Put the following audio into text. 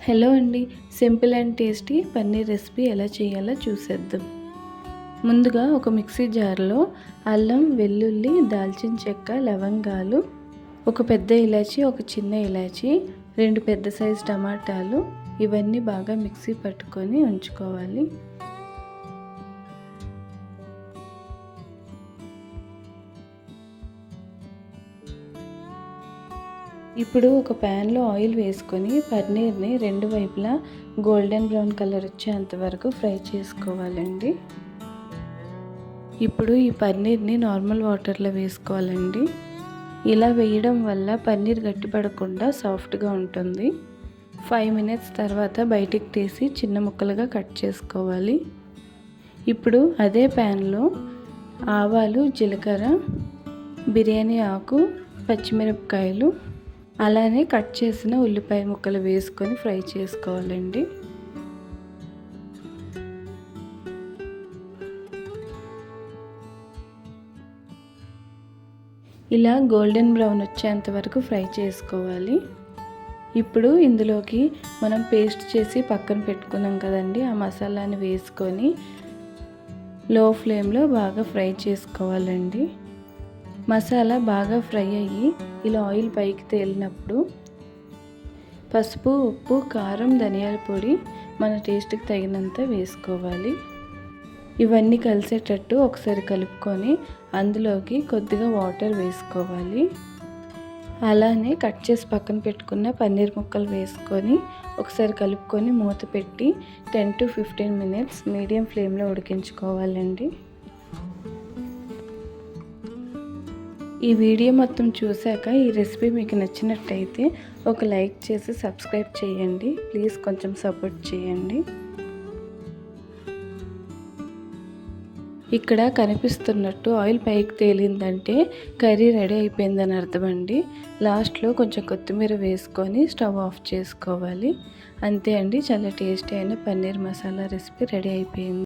Hello అండి, simple and tasty paneer recipe ఎలా చేయాలో చూసేద్దాం. ముందుగా ఒక మిక్సీ జార్లో అల్లం, వెల్లుల్లి, దాల్చిన చెక్క, లవంగాలు, ఒక పెద్ద ఇలాచి, ఒక చిన్న ఇలాచి, 2 పెద్ద సైజు టమాటాలు ఇవన్నీ బాగా మిక్సీ పట్టుకొని ఉంచుకోవాలి. ఇప్పుడు ఒక ప్యాన్లో ఆయిల్ వేసుకొని పన్నీర్ని 2 వైపులా గోల్డెన్ బ్రౌన్ కలర్ వచ్చేంత వరకు ఫ్రై చేసుకోవాలండి. ఇప్పుడు ఈ పన్నీర్ని నార్మల్ వాటర్లో వేసుకోవాలండి. ఇలా వేయడం వల్ల పన్నీర్ గట్టిపడకుండా సాఫ్ట్గా ఉంటుంది. 5 మినిట్స్ తర్వాత బయటికి తీసి చిన్న ముక్కలుగా కట్ చేసుకోవాలి. ఇప్పుడు అదే ప్యాన్లో ఆవాలు, జీలకర్ర, బిర్యానీ ఆకు, పచ్చిమిరపకాయలు, అలానే కట్ చేసిన ఉల్లిపాయ ముక్కలు వేసుకొని ఫ్రై చేసుకోవాలండి. ఇలా గోల్డెన్ బ్రౌన్ వచ్చేంత వరకు ఫ్రై చేసుకోవాలి. ఇప్పుడు ఇందులోకి మనం పేస్ట్ చేసి పక్కన పెట్టుకున్నాం కదండి, ఆ మసాలాని వేసుకొని లో ఫ్లేమ్లో బాగా ఫ్రై చేసుకోవాలండి. మసాలా బాగా ఫ్రై అయ్యి ఇలా ఆయిల్ పైకి తేలినప్పుడు పసుపు, ఉప్పు, కారం, ధనియాల పొడి మన టేస్ట్కి తగినంత వేసుకోవాలి. ఇవన్నీ కలిసేటట్టు ఒకసారి కలుపుకొని అందులోకి కొద్దిగా వాటర్ వేసుకోవాలి. అలానే కట్ చేసి పక్కన పెట్టుకున్న పన్నీర్ ముక్కలు వేసుకొని ఒకసారి కలుపుకొని మూత పెట్టి 10 to 15 మినిట్స్ మీడియం ఫ్లేమ్లో ఉడికించుకోవాలండి. ఈ వీడియో మొత్తం చూశాక ఈ రెసిపీ మీకు నచ్చినట్టయితే ఒక లైక్ చేసి సబ్స్క్రైబ్ చేయండి. ప్లీజ్ కొంచెం సపోర్ట్ చేయండి. ఇక్కడ కనిపిస్తున్నట్టు ఆయిల్ పైకి తేలిందంటే కర్రీ రెడీ అయిపోయిందని అర్థం అండి. లాస్ట్లో కొంచెం కొత్తిమీర వేసుకొని స్టవ్ ఆఫ్ చేసుకోవాలి. అంతే అండి, చాలా టేస్టీ అయిన పన్నీర్ మసాలా రెసిపీ రెడీ అయిపోయింది.